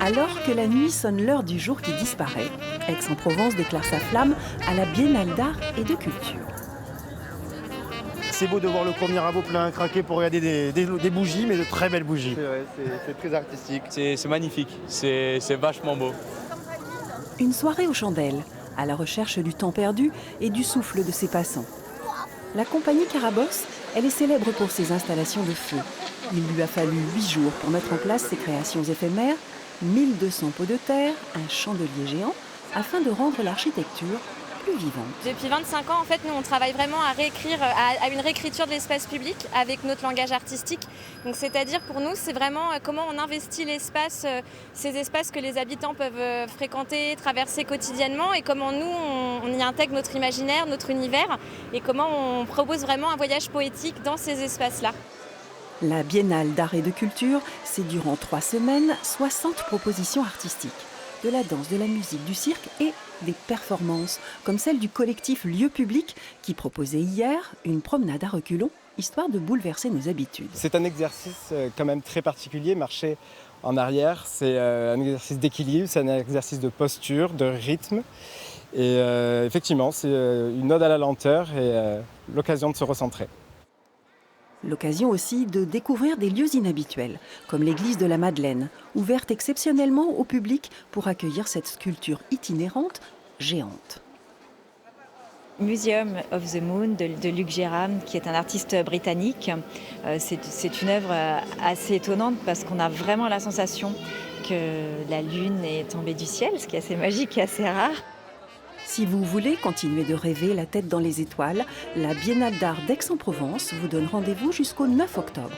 Alors que la nuit sonne l'heure du jour qui disparaît, Aix-en-Provence déclare sa flamme à la Biennale d'art et de culture. C'est beau de voir le cours Mirabeau plein à craquer pour regarder des bougies, mais de très belles bougies. C'est vrai, c'est très artistique. C'est magnifique, c'est vachement beau. Une soirée aux chandelles, à la recherche du temps perdu et du souffle de ses passants. La compagnie Carabosse, elle est célèbre pour ses installations de feu. Il lui a fallu 8 jours pour mettre en place ses créations éphémères, 1200 pots de terre, un chandelier géant, afin de rendre l'architecture plus vivante. Depuis 25 ans, en fait, nous, on travaille vraiment à réécrire, à une réécriture de l'espace public avec notre langage artistique. Donc, c'est-à-dire, pour nous, c'est vraiment comment on investit l'espace, ces espaces que les habitants peuvent fréquenter, traverser quotidiennement, et comment nous, on y intègre notre imaginaire, notre univers, et comment on propose vraiment un voyage poétique dans ces espaces-là. La Biennale d'art et de culture, c'est durant 3 semaines 60 propositions artistiques. De la danse, de la musique, du cirque et des performances, comme celle du collectif Lieu Public qui proposait hier une promenade à reculons, histoire de bouleverser nos habitudes. C'est un exercice quand même très particulier, marcher en arrière, c'est un exercice d'équilibre, c'est un exercice de posture, de rythme. Et effectivement, c'est une ode à la lenteur et l'occasion de se recentrer. L'occasion aussi de découvrir des lieux inhabituels, comme l'église de la Madeleine, ouverte exceptionnellement au public pour accueillir cette sculpture itinérante géante. Museum of the Moon de Luc Gérard, qui est un artiste britannique. C'est une œuvre assez étonnante parce qu'on a vraiment la sensation que la Lune est tombée du ciel, ce qui est assez magique et assez rare. Si vous voulez continuer de rêver la tête dans les étoiles, la Biennale d'art d'Aix-en-Provence vous donne rendez-vous jusqu'au 9 octobre.